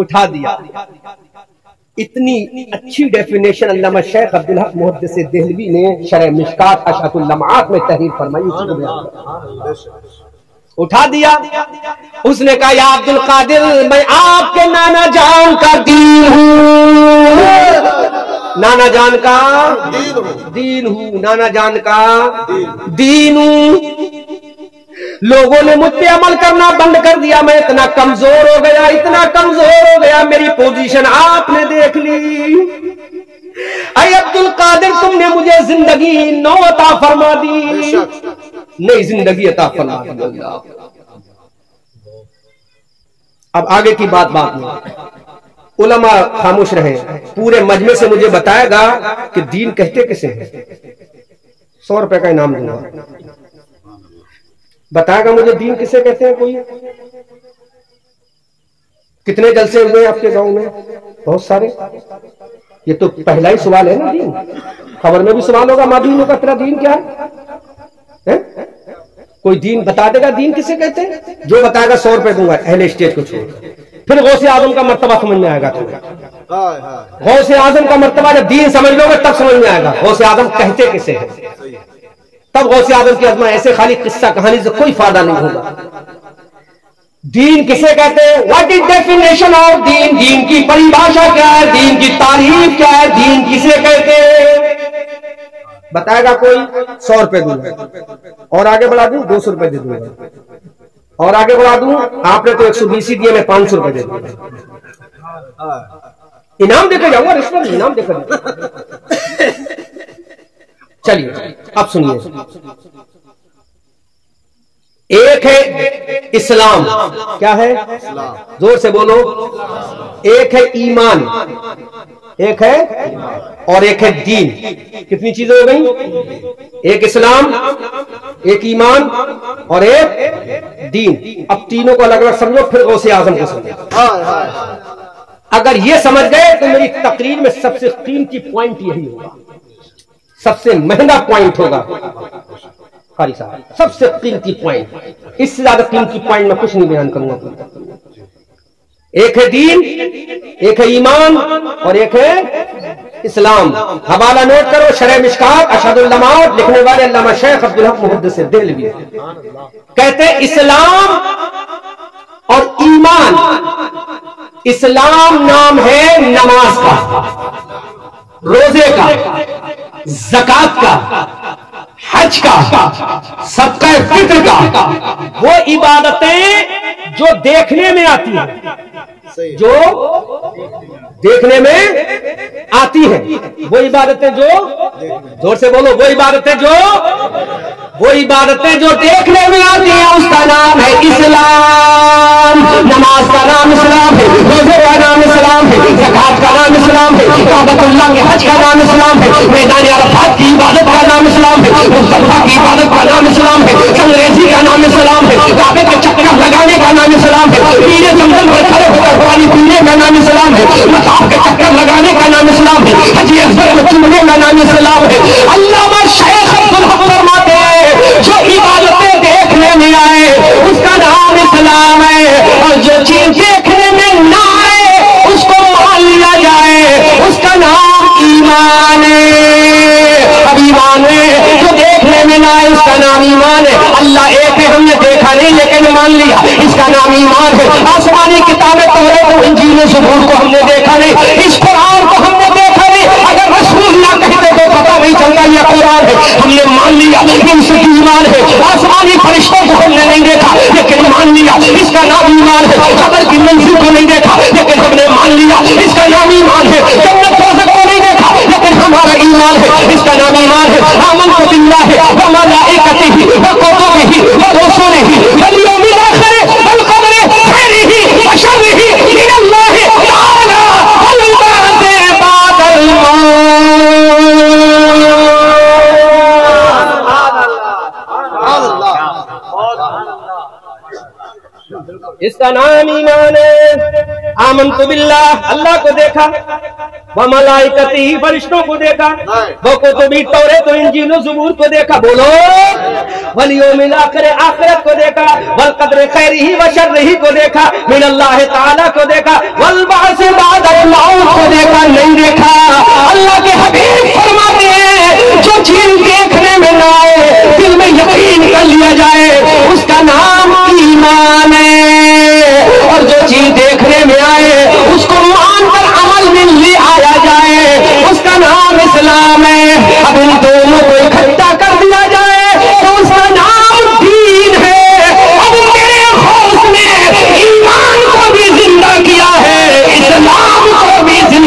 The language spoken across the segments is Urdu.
اٹھا دیا. اتنی اچھی ڈیفینیشن علامہ شیخ عبدالحق محدث دہلوی نے شرح مشکات اشعۃ اللمعات میں تحریر فرمائی. اٹھا دیا. اس نے کہا یا عبد القادر میں آپ کے نانا جان کا دین ہوں. نانا جان کا دین ہوں. نانا جان کا دین ہوں. لوگوں نے مجھ پہ عمل کرنا بند کر دیا. میں اتنا کمزور ہو گیا, اتنا کمزور ہو گیا. میری پوزیشن آپ نے دیکھ لی. اے عبد القادر تم نے مجھے زندگی نو عطا فرما دی. نئی زندگی عطا فرما دی. اب آگے کی بات میں علماء خاموش رہے. پورے مجمع سے مجھے بتائے گا کہ دین کہتے کسے ہیں. 100 روپے کا انعام دوں گا. بتائے گا مجھے دین کسے کہتے ہیں کوئی. کتنے جلسے ہوئے آپ کے گاؤں میں؟ بہت سارے. یہ تو پہلا ہی سوال ہے نا دین. خبر میں بھی سوال ہوگا ماں دینوں کا تیرا دین کیا ہے. کوئی دین بتا دے گا دین کسے کہتے ہیں. جو بتائے گا 100 روپے دوں گا. اہل اسٹیج کو چھوڑ. پھر غوث اعظم کا مرتبہ سمجھ میں آئے گا. غوث اعظم کا مرتبہ جب دین سمجھ لو گے تب سمجھ میں آئے گا غوث اعظم کہتے کسے ہیں. تب غوث اعظم کی عظمت. ایسے خالی قصہ کہانی سے کوئی فائدہ نہیں ہوگا. دین کسے کہتے ہیں؟ واٹ از ڈیفینیشن آف دین. دین کی پریبھاشا کیا ہے؟ دین کی تعریف کیا ہے؟ دین کسے کہتے ہیں؟ بتائے گا کوئی. 100 روپے دوں گا. اور آگے بڑھا دوں 200 روپے دے دوں گا. اور آگے بڑھا دوں آپ نے تو 120 ہی دیے, میں 500 روپے دے دوں گا. انعام دے کر جاؤں گا. رشوت انعام دے کر جاؤں گا. چلیے اب سنیے. ایک ہے اسلام. کیا ہے؟ زور سے بولو. ایک ہے ایمان. ایک ہے اور ایک ہے دین. کتنی چیزیں ہو گئی؟ ایک اسلام, ایک ایمان اور ایک دین. اب تینوں کو الگ الگ سمجھو پھر غوث اعظم کو سمجھو. اگر یہ سمجھ گئے تو میری تقریر میں سب سے قیمتی پوائنٹ یہی ہوگا, سب سے مہنگا پوائنٹ ہوگا. قاری صاحب سب سے قیمتی پوائنٹ. اس سے زیادہ قیمتی پوائنٹ میں کچھ نہیں بیان کروں گا. ایک ہے دین, ایک ہے ایمان اور ایک ہے اسلام. حوالہ نوٹ کرو شرح مشکات اشعۃ اللمعات. لکھنے والے علامہ شیخ عبدالحق محدث دہلوی. کہتے ہیں اسلام اور ایمان. اسلام نام ہے نماز کا, روزے کا, زکات کا, حج کا, صدقہ فطر کا. وہ عبادتیں جو دیکھنے میں آتی ہیں, جو دیکھنے میں آتی ہیں. وہ عبادتیں جو زور سے بولو. وہ عبادتیں جو دیکھنے میں آتی ہیں اس کا نام ہے اسلام. نماز کا نام اسلام ہے, روزے کا نام اسلام ہے, زکات کا نام اسلام ہے, کعبۃ اللہ کے حج کا نام اسلام ہے, میدان عرفات کی عبادت کا نام اسلام ہے, مصطفیٰ کی عبادت کا نام اسلام ہے, انگریزی کا نام اسلام ہے, کعبے کے چکر لگانے کا نام اسلام ہے, پیرے زمزم پر کھڑے ہو کر پانی پینے کا نام اسلام ہے, مطاف کے چکر لگانے کا نام اسلام ہے, حج اکبر میں چومنے کا نام اسلام ہے. علامہ شیخ عبدالحق فرماتے ہیں جو عبادتیں دیکھنے میں آئے اس کا نام اسلام ہے, اور جو چیز دیکھنے میں نہ آئے اس کو مان لیا جائے اس کا نام ایمان ہے. اب ایمان ہے جو دیکھنے میں نہ آئے اس کا نام ایمان ہے. اللہ ایک ہے ہم نے دیکھا نہیں لیکن مان لیا اس کا نام ایمان ہے. آسمانی کتابیں توریت و انجیل و زبور کو ہم نے دیکھا نہیں, اس قرآن کو ہم نے دیکھا نہیں. اگر رسول نہ کہتے تو پتہ نہیں چلتا یہ قرآن ہے. ہم نے مان لیا ان سے ایمان ہے. آسمانی فرشتوں کو ہم نے نہیں دیکھا لیکن مان لیا اس کا نام ایمان ہے. قبر کی منزل کو نہیں دیکھا لیکن ہم نے مان لیا اس کا نام ایمان ہے. جنت دوزخ کو نہیں دیکھا لیکن ہمارا ایمان ہے اس کا نام ایمان ہے. آمنت باللہ و ملائکتہ و کتبہ و رسلہ والیوم الآخر والقدر خیرہ و شرہ من اللہ تعالی والبعث بعد الموت. اس کا نام ایمان ہے. آمنت باللہ اللہ کو دیکھا, وملائکتہ فرشتوں کو دیکھا, وکتبہ توریت و انجیل و زبور کو دیکھا. بولو. والیوم الآخر آخرت کو دیکھا, والقدر خیرہ و شرہ کو دیکھا, من اللہ تعالی کو دیکھا, والبعث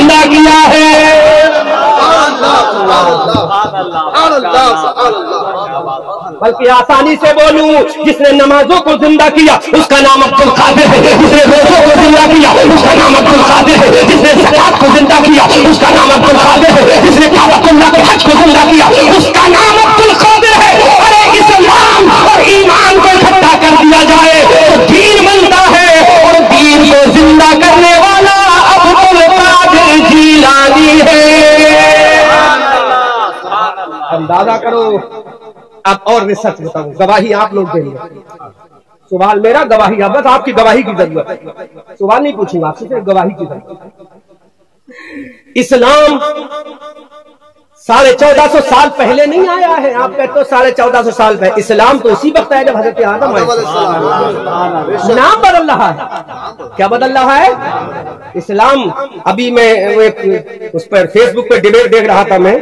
زندہ کیا ہے. بلکہ آسانی سے بولوں، جس نے نمازوں کو زندہ کیا اس کا نام عبد القادر ہے. جس نے روزوں کو زندہ کیا اس کا نام عبد القادر ہے. جس نے زکات کو زندہ کیا اس کا نام عبد القادر ہے. جس نے کعبۃ اللہ کے حج کو زندہ کیا اس کا نام عبد القادر ہے. ارے اسلام اور ایمان کو اکٹھا کر دیا جائے تو دین بنتا ہے، اور دین کو زندہ کرنے والا عبد القادر جیلانی ہے. اندازہ کرو. اب اور میں سچ بتاؤں، گواہی آپ لوگ دیں گے. سوال میرا، گواہی آپ، بس آپ کی گواہی کی ضرورت ہے. سوال نہیں پوچھوں گا آپ سے، صرف گواہی کی ضرورت ہے. اسلام 1450 سال پہلے نہیں آیا ہے. آپ کہتے ہو 1450 سال پہلے. اسلام تو اسی وقت ہے جب حضرت آدم آئے. نام بدل رہا ہے. کیا بدل رہا ہے؟ اسلام. ابھی میں اس پر فیس بک پہ ڈیبیٹ دیکھ رہا تھا میں،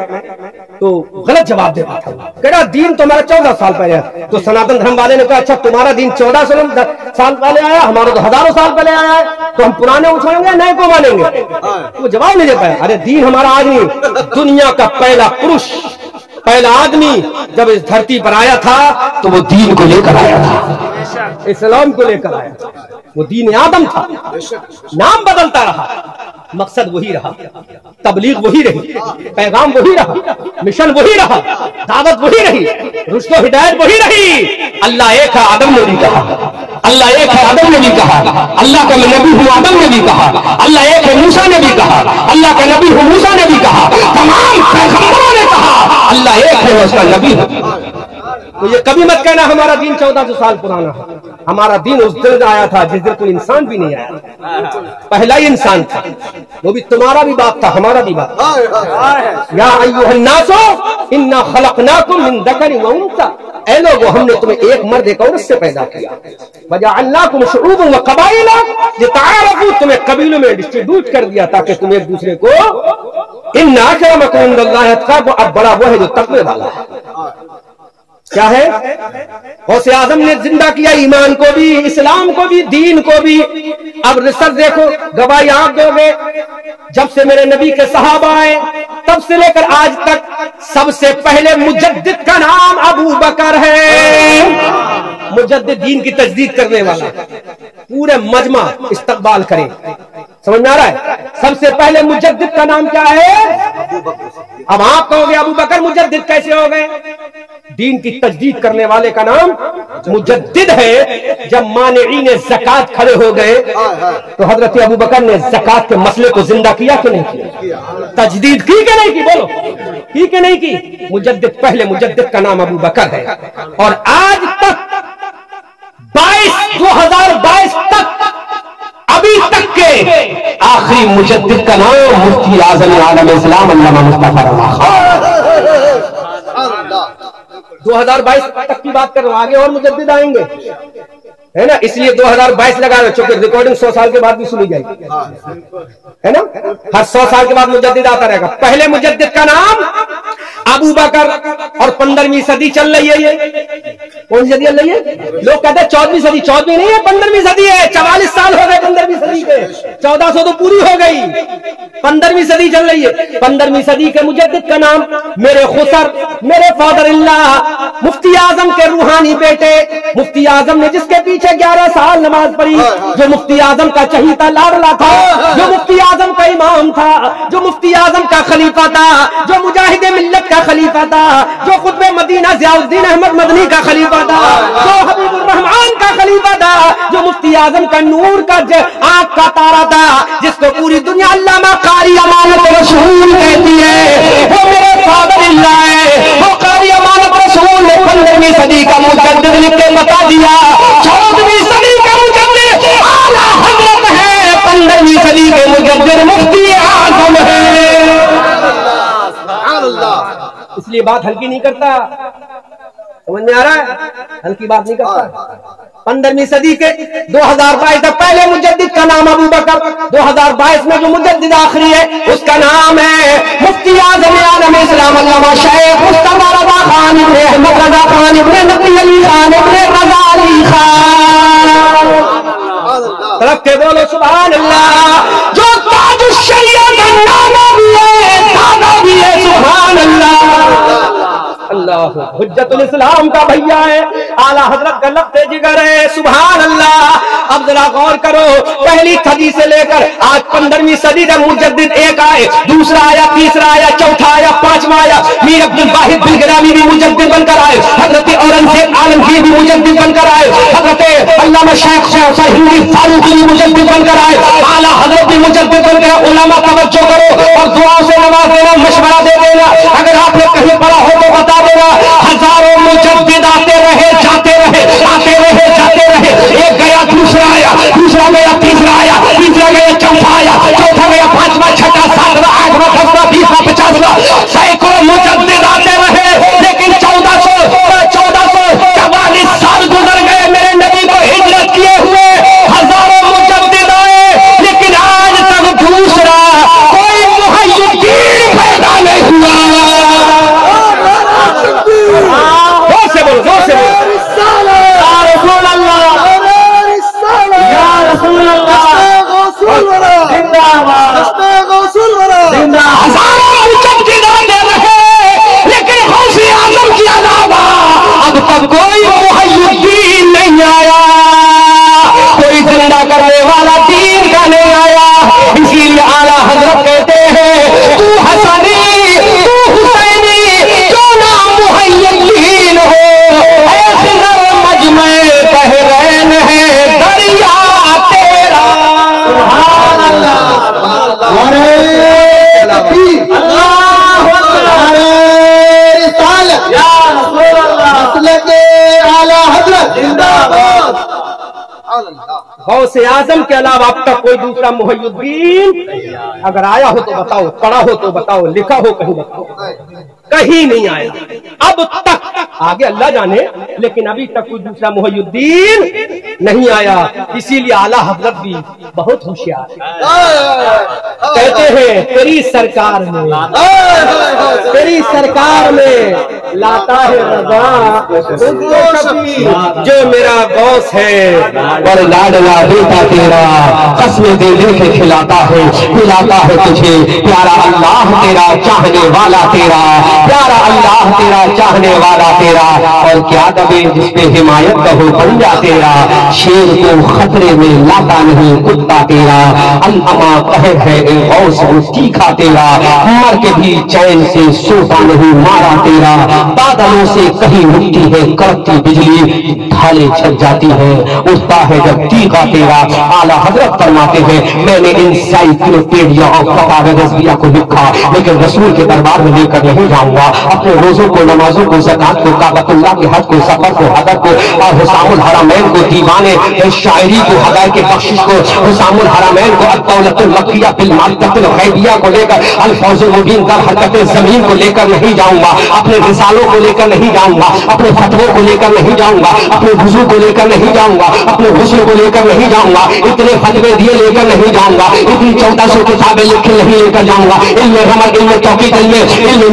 تو غلط جواب دے رہا تھا. کہہ رہا دین تمہارا 14 سال پہلے ہے. تو سناتن دھرم والے نے کہا اچھا تمہارا دین 1400 سال پہلے آیا، ہمارا تو ہزاروں سال پہلے آیا ہے، تو ہم پرانے اٹھائیں گے نئے کو مانیں گے؟ وہ جواب نہیں دیتا ہے. ارے دین ہمارا آدمی، دنیا کا پہلا پروش، پہلا آدمی جب اس دھرتی پر آیا تھا تو وہ دین کو لے کر آیا تھا، اسلام کو لے کر آیا تھا. وہ دین آدم تھا. نام بدلتا رہا، مقصد وہی رہا، تبلیغ وہی رہی، پیغام وہی رہا، مشن وہی رہا، دعوت وہی رہی، رشد و ہدایت وہی رہی. اللہ ایک ہے، آدم نے بھی کہا. اللہ ایک ہے، آدم نے بھی کہا. اللہ کا نبی ہوں، آدم نے بھی کہا. اللہ ایک ہے، موسیٰ نے بھی کہا. اللہ کا نبی ہوں، موسیٰ نے بھی کہا. تمام پیغمبروں نے کہا اللہ ایک ہے، اس کا نبی ہے. تو یہ کبھی مت کہنا ہمارا دین 1400 سال پرانا ہے. ہمارا دین اس دن آیا تھا جس دن کوئی انسان بھی نہیں آیا تھا. پہلا ہی انسان تھا. وہ بھی تمہارا بھی باپ تھا، ہمارا بھی باپ. یا ایھا الناس انا خلقناکم من ذکر و انثی، اے لوگو ہم نے تمہیں ایک مرد ایک عورت سے پیدا کیا. وجعلناکم شعوبا وقبائل لتعارفوا، تمہیں قبیلوں میں ڈسٹریبیوٹ کر دیا تاکہ تم ایک دوسرے کو. ان اکرمکم عند اللہ اتقاکم، اب بڑا وہ ہے جو تقوی والا ہے. کیا ہے؟ غوث اعظم نے زندہ کیا ایمان کو بھی، اسلام کو بھی، دین کو بھی. اب ریسرچ دیکھو، گواہی آپ دو گے. جب سے میرے نبی کے صحابہ آئے تب سے لے کر آج تک سب سے پہلے مجدد کا نام ابو بکر ہے. مجدد دین کی تجدید کرنے والا. پورے مجمع استقبال کریں. سمجھ میں آ رہا ہے؟ سب سے پہلے مجدد کا نام کیا ہے؟ اب آپ کہو گے ابو بکر مجدد کیسے ہو گئے؟ دین کی تجدید کرنے والے کا نام مجدد ہے. جب مانعین زکات کھڑے ہو گئے تو حضرت ابو بکر نے زکات کے مسئلے کو زندہ کیا کہ نہیں کیا؟ تجدید کی کہ نہیں کی؟ بولو کی کہ نہیں کی؟ مجدد. پہلے مجدد کا نام ابو بکر ہے. اور آج تک 2022 تک، ابھی تک کے آخری مجدد کا نام مفتی اعظم عالم اسلام علامہ مصطفیٰ رضا خان. 2022 تک کی بات کر رہا ہوں، آگے اور مجدد آئیں گے، ہے نا. اس لیے 2022 لگا رہے، چونکہ ریکارڈنگ 100 سال کے بعد بھی سنی جائے گی، ہے نا. ہر 100 سال کے بعد مجدد آتا رہے گا. پہلے مجدد کا نام ابو بکر. اور 15ویں صدی چل رہی ہے. یہ کون سی صدی چل رہی ہے؟ لوگ کہتے ہیں 14ویں صدی. 14ویں نہیں ہے، 15ویں صدی ہے. 44 سال ہو گئے 15ویں صدی کے. 1400 تو پوری ہو گئی. 15ویں صدی چل رہی ہے. 15ویں صدی کے مجدد کا نام میرے خسر، میرے فادر اللہ، مفتی اعظم کے روحانی بیٹے، مفتی اعظم نے جس کے پیچھے 11 سال نماز پڑھی، جو مفتی اعظم کا چہیتا لاڈلا تھا، جو مفتی اعظم کا امام تھا، جو مفتی اعظم کا خلیفہ تھا، جو مجاہد ملت کا خلیفہ تھا، جو قطب مدینہ ضیاء الدین احمد مدنی کا خلیفہ تھا، جو حبیب الرحمان کا خلیفہ تھا، جو مفتی اعظم کا نور کا آنکھ کا تارا تھا، جس کو پوری دنیا علامہ قاری امانت رسول کہتی ہے، وہ میرے فادر اللہ ہے. وہ قاری امانت رسول نے 15ویں صدی کا مجدد لکھ کے بتا دیا. 14ویں صدی کا مجدد اعلیٰ حضرت ہے، 15ویں صدی کے مجدد مفتی اعظم ہے. اس لیے بات ہلکی نہیں کرتا. سمجھ میں آ رہا ہے؟ ہلکی بات نہیں کرتا. 15ویں صدی کے 2022 تک پہلے مجدد کا نام ابو بکر. 2022 میں جو مجدد آخری ہے اس کا نام ہے مفتی اعظم عالم اسلام علامہ شیخ مصطفیٰ رضا خان ابن احمد رضا خان ابن نقی علی خان ابن رضا علی خان. طرف کے بولو سبحان اللہ. جو تاج الشریعت اللہ حجت الاسلام کا بھیا ہے، اعلیٰ حضرت کا لفظ جگر ہے، سبحان اللہ۔ اب ذرا غور کرو، پہلی صدی سے لے کر آج 15ویں صدی تک مجدد ایک آئے، دوسرا آیا، تیسرا آیا، چوتھا آیا، پانچواں آیا، میر عبد الواحد بلگرامی بھی مجدد بن کر آئے، حضرت اورنگزیب عالمگیر بھی مجدد بن کر آئے، حضرت علامہ شیخ ہندی فاروقی بھی مجدد بن کر آئے، اعلیٰ حضرت بھی مجدد بن کر۔ علماء توجہ کرو اور دعاؤں سے نواز دینا، مشورہ دے دینا، اگر آپ نے کہیں پڑھا ہو تو بتا دینا، ہزاروں مجدد آتے رہے جاتے رہے، آتے رہے جاتے رہے، ایک گیا دوسرا آیا، دوسرا گیا تیسرا آیا، تیسرا گیا چوتھا آیا، چوتھا گیا پانچواں، چھٹا، ساتواں، آٹھواں، دسواں، 20واں، 50واں، سینکڑوں مجدد آتے رہے، لیکن 1444 سال گزر گئے میرے نبی کو ہجرت کیے ہوئے، ہزاروں مجدد آئے، لیکن آج تک دوسرا کوئی محیدین پیدا نہیں ہوا۔ زور سے بولو، زور سے بولو، یا رسول اللہ، یا رسول اللہ، زندہ باد، زندہ۔ ہزاروں مجدد آتے رہے، لیکن غوث اعظم کے علاوہ اب تک کوئی محیدین نہیں آیا، کوئی زندہ کرنے والا دین کا نہیں آیا۔ اسی لیے اعلیٰ حضرت کہتے ہیں، تو حسنی تو حسینی جو نام محیدین ہو، ایسے نر مجمع بحرین ہے دریا تیرا۔ سبحان اللہ، غوث اعظم کے علاوہ اب تک کوئی دوسرا محی الدین اگر آیا ہو تو بتاؤ، پڑھا ہو تو بتاؤ، لکھا ہو کہیں بتاؤ، کہیں نہیں آیا اب تک، آگے اللہ جانے، لیکن ابھی تک کوئی دوسرا محی الدین نہیں آیا۔ اسی لیے اعلیٰ حضرت بھی بہت ہوشیار کہتے ہیں، تیری سرکار میں، تیری سرکار میں لاتا ہے رضا جو میرا غوث ہے، اور لاڈلا بیٹا تیرا قسمیں دے دے کے کھلاتا ہے، کھلاتا ہے تجھے پیارا اللہ تیرا، چاہنے والا تیرا، پیارا اللہ تیرا، چاہنے والا تیرا۔ اور کیا دبے جس پہ حمایت کا ہو بنجا تیرا، شیر کو خطرے میں لاتا نہیں کتا تیرا، الہما قہر ہے اے غوث وہ تیکھا تیرا، مر کے بھی چین سے سوتا نہیں مارا تیرا، بادلوں سے کہیں مٹی ہے کڑکتی بجلی ڈھالے چھٹ جاتی ہے، اٹھتا ہے جب تیغا تیرا۔ اعلیٰ حضرت فرماتے ہیں، میں نے انسائکلوپیڈیا اور فتاوی رضویہ کو لکھا، لیکن رسول کے دربار میں لے کر نہیں جاؤں گا، اپنے روزوں کو، نمازوں کو، زکات کو، کعبۃ اللہ کے حج کو، سفر کو، حضر کو، اور حسام الحرمین کو، دیوانے شاعری کو، ہدایت کے بخشش کو، حسام الحرمین کو، الدولت المکیہ بالمعرفۃ الغیبیہ کو لے کر، الفوز المبین در حرکت زمین کو لے کر نہیں جاؤں گا، اپنے رسالوں کو لے کر نہیں جاؤں گا، اپنے فتووں کو لے کر نہیں جاؤں گا، اپنے وضو کو لے کر نہیں جاؤں گا، اپنے غسل کو لے کر نہیں جاؤں گا، اتنے فتوے دیے لے کر نہیں جاؤں گا، اتنی 1400 کتابیں لکھے نہیں لے کر جاؤں گا، علم رمل، علم توقیق، علم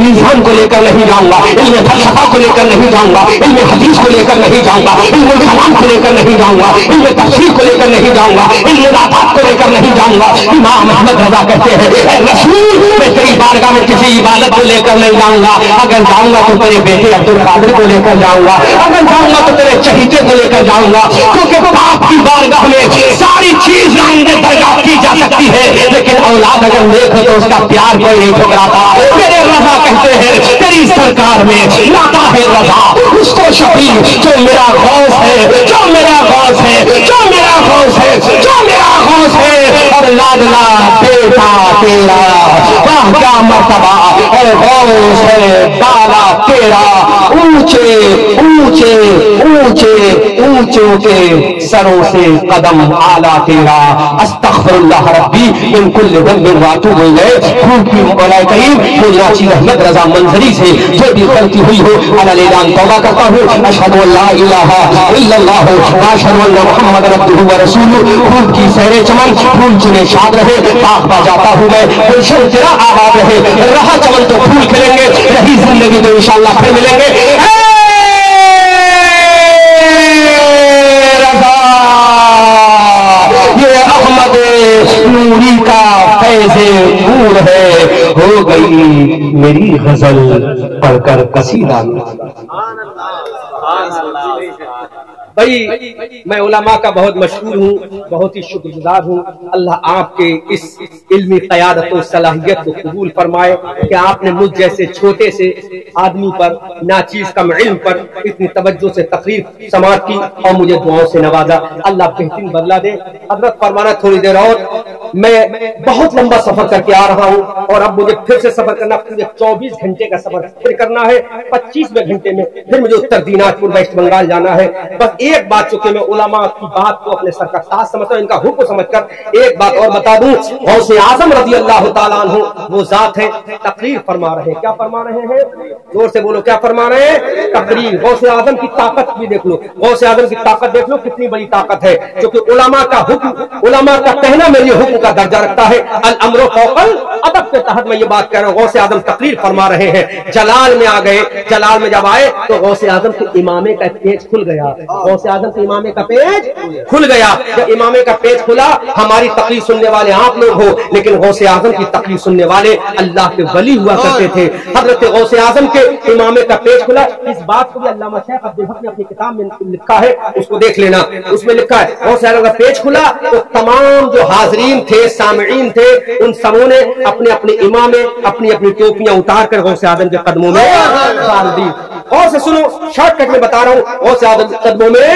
میزان کو لے کر نہیں جاؤں گا، علم فلسفہ کو لے کر نہیں جاؤں گا، علم حدیث کو لے کر نہیں جاؤں گا، علم کلام کو لے کر نہیں جاؤں گا، علم تفسیر کو لے کر نہیں جاؤں گا، علم عبادت کو لے کر نہیں جاؤں گا۔ امام احمد رضا کہتے ہیں، اے رسول میں تیری بارگاہ میں کسی عبادت کو لے کر نہیں جاؤں گا، اگر جاؤں گا تو تیرے بیٹے عبد القادر کو لے کر جاؤں گا، اگر جاؤں گا تو تیرے چہیتے کو لے کر جاؤں گا، کیونکہ باپ کی بارگاہ میں ساری چیز دریافت کی جا سکتی ہے، لیکن اولاد اگر نیک ہے تو اس کا پیار کوئی نہیں ٹھکراتا۔ میرے رضا کہتے ہیں، تیری سرکار میں لاتا ہے رضا اس کو شفیع جو میرا غوث ہے، جو میرا غوث ہے، جو میرا غوث ہے، جو میرا غوث ہے، اور لاڈلا بیٹا تیرا، واہ کیا مرتبہ، اور غوث ہے بالا تیرا، اونچے اونچے اونچے اونچوں کے سروں سے قدم اعلیٰ تیرا، استغفر اللہ ربی من کل ذنب واتوب الیہ۔ خوب کی مولا کریم مجھے چیز احمد رضا منظری سے جو بھی غلطی ہوئی ہو علی اعلان توبہ کرتا ہوں، اشہد ان لا الہ الا اللہ واشہد ان محمد عبدہ ورسولہ۔ خوب کی سیر چمن، پھول چنے شاد رہے، باغ بجاتا ہوں میں، گلشن تیرا آباد رہے، رہا چمن تو پھول کھلیں گے، رہی زندگی تو انشاءاللہ پھر ملیں گے۔ یہ احمد نوری کا فیض نور ہے، ہو گئی میری غزل پڑھ کر قصیدہ بھائی میں علماء کا بہت مشہور ہوں، بہت ہی شکر گزار ہوں۔ اللہ آپ کے اس علمی قیادت و صلاحیت کو قبول فرمائے کہ آپ نے مجھ جیسے چھوٹے سے آدمی پر، ناچیز کم علم پر اتنی توجہ سے تقریر سماعت کی اور مجھے دعاؤں سے نوازا۔ اللہ بہترین بدلہ دے۔ حضرت فرمانا تھوڑی دیر اور، میں بہت لمبا سفر کر کے آ رہا ہوں اور اب مجھے پھر سے سفر کرنا، پورے 24 گھنٹے کا سفر پھر کرنا ہے۔ 25ویں گھنٹے میں پھر مجھے اتر دیناج پور ویسٹ بنگال جانا ہے۔ بس ایک بات چونکہ میں علماء کی بات کو اپنے سر کا تاج سمجھتا ہوں، ان کا حکم سمجھ کر ایک بات اور بتا دوں، غوث اعظم رضی اللہ تعالیٰ عنہ وہ ذات ہے، تقریر فرما رہے ہیں۔ کیا فرما رہے ہیں؟ زور سے بولو، کیا فرما رہے ہیں؟ تقریر۔ غوث اعظم کی طاقت بھی دیکھ لو، غوث اعظم کی طاقت دیکھ لو کتنی بڑی طاقت ہے، کیونکہ علماء کا حکم، علماء کا کہنا میرے حکم کا درجہ رکھتا ہے۔ الامر فوق الادب کے تحت میں یہ بات کہہ رہا ہوں۔ غوث اعظم تقریر فرما رہے ہیں، جلال میں آ گئے۔ جلال میں جب آئے تو غوث اعظم کے امامے کا پیج کھل گیا، غوث اعظم کے امامے کا پیج کھل گیا۔ جب امامے کا پیج کھلا، ہماری تقریر سننے والے آپ لوگ ہو، لیکن غوث اعظم کی تقریر سننے والے اللہ کے ولی ہوا کرتے تھے۔ حضرت غوث اعظم کے امامے کا پیج کھلا۔ اس بات کو بھی علامہ شیخ عبدالحق نے اپنی کتاب میں لکھا ہے، اس کو دیکھ لینا۔ اس میں لکھا ہے غوث اعظم کا پیج کھلا تو تمام جو حاضرین تھے، سامعین تھے، ان سبوں نے اپنے اپنے امامے، اپنی اپنی ٹوپیاں اتار کر غوث اعظم کے قدموں میں ڈال دی۔ اور سے سنو، شارٹ کٹ میں بتا رہا ہوں، غوث اعظم قدموں میں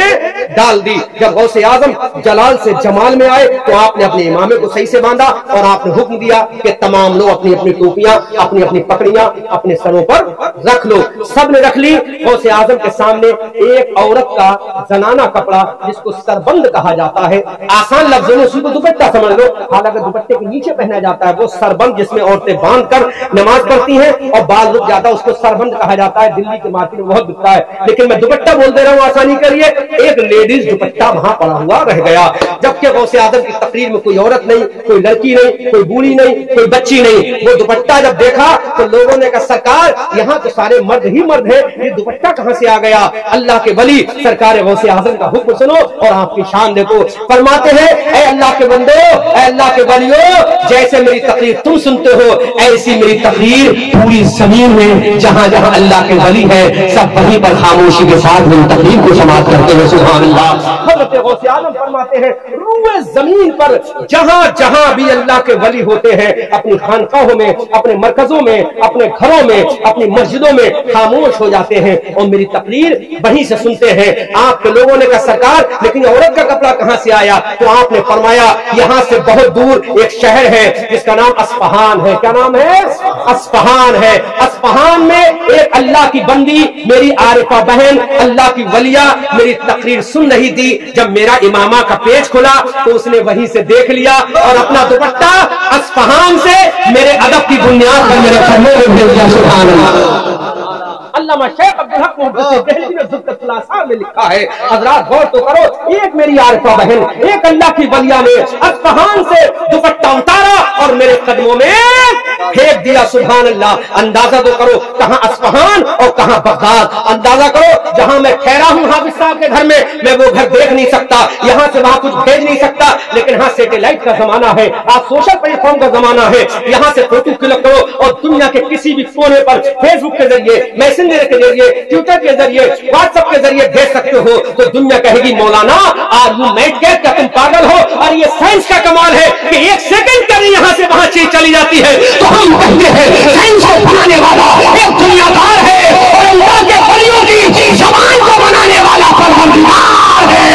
ڈال دی۔ جب غوث اعظم جلال سے جمال میں آئے تو آپ نے اپنے امامے کو صحیح سے باندھا اور آپ نے حکم دیا کہ تمام لوگ اپنی اپنی ٹوپیاں، اپنی اپنی پکڑیاں اپنے سروں پر رکھ لو۔ سب نے رکھ لی۔ غوث اعظم کے سامنے ایک عورت کا زنانہ کپڑا جس کو سربند کہا جاتا ہے، آسان لفظوں میں اسی کو دوپٹہ سمجھ لو، حالانکہ دوپٹے کے نیچے پہنا جاتا ہے وہ سربند، جس میں عورتیں باندھ کر نماز پڑھتی ہیں اور بعض لوگ زیادہ اس کو سربند کہا جاتا ہے، دلی کے مارکیٹ میں بہت بکتا ہے، لیکن میں دوپٹہ بول دے رہا ہوں آسانی کے لیے۔ ایک لیڈیز دوپٹہ وہاں پڑا ہوا رہ گیا، جبکہ غوث اعظم کی تقریر میں کوئی عورت نہیں، کوئی لڑکی نہیں، کوئی بوڑھی نہیں، کوئی بچی نہیں۔ وہ دوپٹہ جب دیکھا تو لوگوں نے کہا سرکار یہاں تو سارے مرد ہی مرد ہیں، یہ دوپٹہ کہاں سے آ گیا؟ اللہ کے ولی سرکار غوث اعظم کا حکم سنو اور آپ کی شان دیکھو۔ فرماتے ہیں اے اللہ کے بندو، اے اللہ کے ولیو، جیسے میری تقریر تم سنتے ہو ایسی میری تقریر پوری زمین میں جہاں جہاں اللہ کے ولی ہے سب وہیں پر خاموشی کے ساتھ میری تقریر کو سماعت کرتے ہیں۔ سبحان اللہ۔ حضرت غوث اعظم فرماتے ہیں روئے زمین پر جہاں جہاں بھی اللہ کے ولی ہوتے ہیں اپنی خانقاہوں میں، اپنے مرکزوں میں، اپنے گھروں میں، اپنی مسجدوں میں خاموش ہو جاتے ہیں اور میری تقریر وہیں سے سنتے ہیں۔ آپ کے لوگوں نے کہا سرکار لیکن عورت کا کپڑا کہاں سے آیا؟ تو آپ نے فرمایا یہاں سے بہت دور ایک شہر ہے جس کا نام اصفہان ہے۔ کیا نام ہے؟ اصفہان ہے۔ اصفہان میں ایک اللہ کی بندی میری عارفہ بہن اللہ کی ولیہ میری تقریر سن رہی تھی۔ جب میرا امامہ کا پیج کھلا تو اس نے وہیں سے دیکھ لیا اور اپنا دوپٹہ اصفہان سے میرے ادب کی بنیاد پر میرے سامنے بھیج دیا۔ سبحان اللہ۔ علامہ شیخ عبدالحق محدث دہلوی نے زبدۃ الاثار میں لکھا ہے، حضرات غور تو کرو، ایک میری عارفہ بہن، ایک اللہ کی ولیہ نے اصفہان سے دوپٹہ اتارا اور میرے قدموں میں پھینک دیا۔ سبحان اللہ۔ اندازہ تو کرو کہاں اصفہان اور کہاں بغداد، اندازہ کرو جہاں میں ٹھہرا ہوں حافظ صاحب کے گھر میں وہ گھر دیکھ نہیں سکتا، یہاں سے وہاں کچھ بھیج نہیں سکتا، لیکن ہاں سیٹلائٹ کا زمانہ ہے، آج سوشل پلیٹ فارم کا زمانہ ہے، یہاں سے فوٹو کلک کرو اور دنیا کے کسی بھی کونے پر فیس بک کے ذریعے، میسنجر کے ذریعے، ٹویٹر کے ذریعے، واٹس ایپ کے ذریعے بھیج سکتے ہو تو دنیا کہے گی مولانا آر یو میڈ کیا تم پاگل ہو؟ اور یہ سائنس کا کمال ہے کہ ایک سیکنڈ کا یہاں سے وہاں چیز چلی جاتی ہے تو ہم کہتے ہیں سائنس کو بنانے والا ایک دنیا دار ہے اور اللہ کے ولیوں کی زبان کو بنانے والا پروردگار ہے۔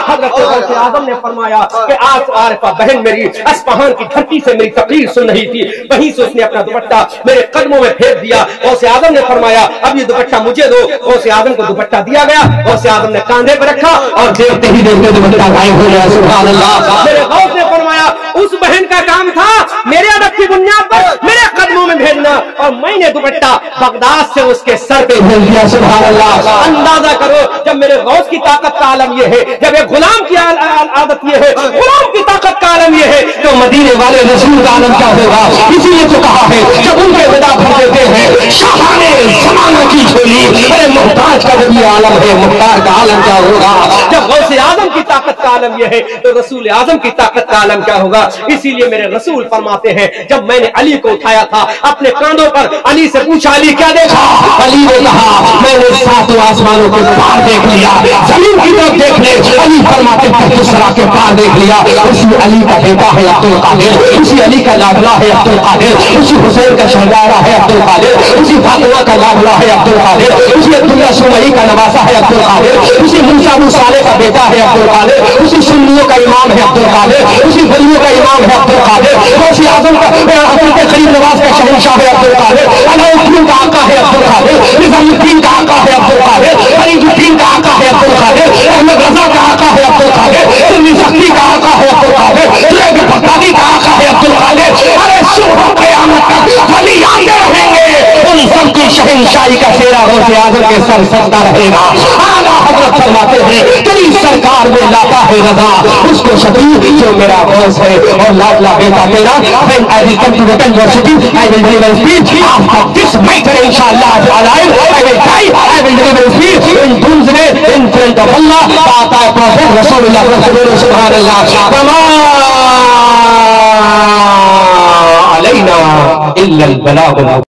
حضرت غوث اعظم نے فرمایا کہ آج عارفہ بہن میری اصفہان کی دھرتی سے میری تقریر سن رہی تھی، وہیں سے اس نے اپنا دوپٹہ میرے قدموں میں پھینک دیا۔ غوث اعظم نے فرمایا اب یہ دوپٹہ مجھے دو۔ غوث اعظم کو دوپٹہ دیا گیا، غوث اعظم نے کاندھے پہ رکھا اور دیکھتے ہی دیکھتے دوپٹہ غائب ہو گیا۔ سبحان اللہ۔ میرے غوث نے فرمایا اس بہن کا کام تھا میرے ادب کی بنیاد پر میرے قدموں میں بھیجنا اور میں نے دوپٹہ بغداد سے اس کے سر پہ بھیج دیا۔ سبحان اللہ۔ اندازہ کرو جب میرے غوث کی طاقت کا عالم یہ ہے، جب ایک غلام کی عادت یہ ہے، غلام کی طاقت کا عالم یہ ہے تو مدینے والے رسول کا عالم کیا ہوگا؟ اسی لیے تو کہا ہے جب ان کے ودا بھر دیتے ہیں شاہانے زمانہ کی جھولی. ارے محتاج کا نبی عالم ہے, مختار کا عالم کیا ہوگا؟ جب غوث اعظم کی طاقت کا عالم یہ ہے تو رسول اعظم کی طاقت کا عالم کیا ہوگا؟ اسی لیے میرے رسول فرماتے ہیں جب میں نے علی کو اٹھایا تھا اپنے کاندھوں پر, علی سے پوچھا علی کیا دیکھا؟ علی نے کہا میں نے ساتوں آسمانوں کے پار دیکھ لیا, زمین کی طرف دیکھ لے. علی فرماتے ہیں کے پار دیکھ لیا. اسی علی کا بیٹا ہے عبد القادر, اسی علی کا لاڈلا ہے عبد القادر, اسی حسین کا شہزادہ ہے عبد القادر, اسی فاطمہ کا لاڈلا ہے عبد القادر, اسی عبداللہ سمئی کا نواسا ہے عبد القادر, اسی موسیٰ بن صالح کا بیٹا ہے عبد القادر, اسی سنیوں کا امام ہے عبد القادر, اسی ولیوں کا امام ہے عبد القادر, غوث اعظم کا حضرت غریب نواز کا شہنشاہ ہے عبد القادر, علاؤالدین کا آقا ہے عبد القادر, نظام الدین کا آقا ہے عبد القادر, فرید الدین کا آقا ہے عبد القادر, احمد رضا کا آقا ہے عبد القادر, سنی سختی کا آقا ہے عبد القادر, جنید بغدادی کا آقا ہے عبد القادر. ارے صبح قیامت تک ولی آتے رہیں گے, ان سب کی شہنشاہی کا شیرا غوث اعظم کے سر سجدہ رہے گا. اعلیٰ حضرت فرماتے ہیں تیری سرکار میں لاتا ہے رضا اس کو شبیر جو میرا غوث ہے اور لاڈلا بیٹا میرا. When I will come to the university, I will deliver speech. After this matter, inshallah, I will die. I will deliver speech in doomsday in front of Allah. Taata Prophet Rasulullah Subhanallah. Kama alayna illa al-balagh.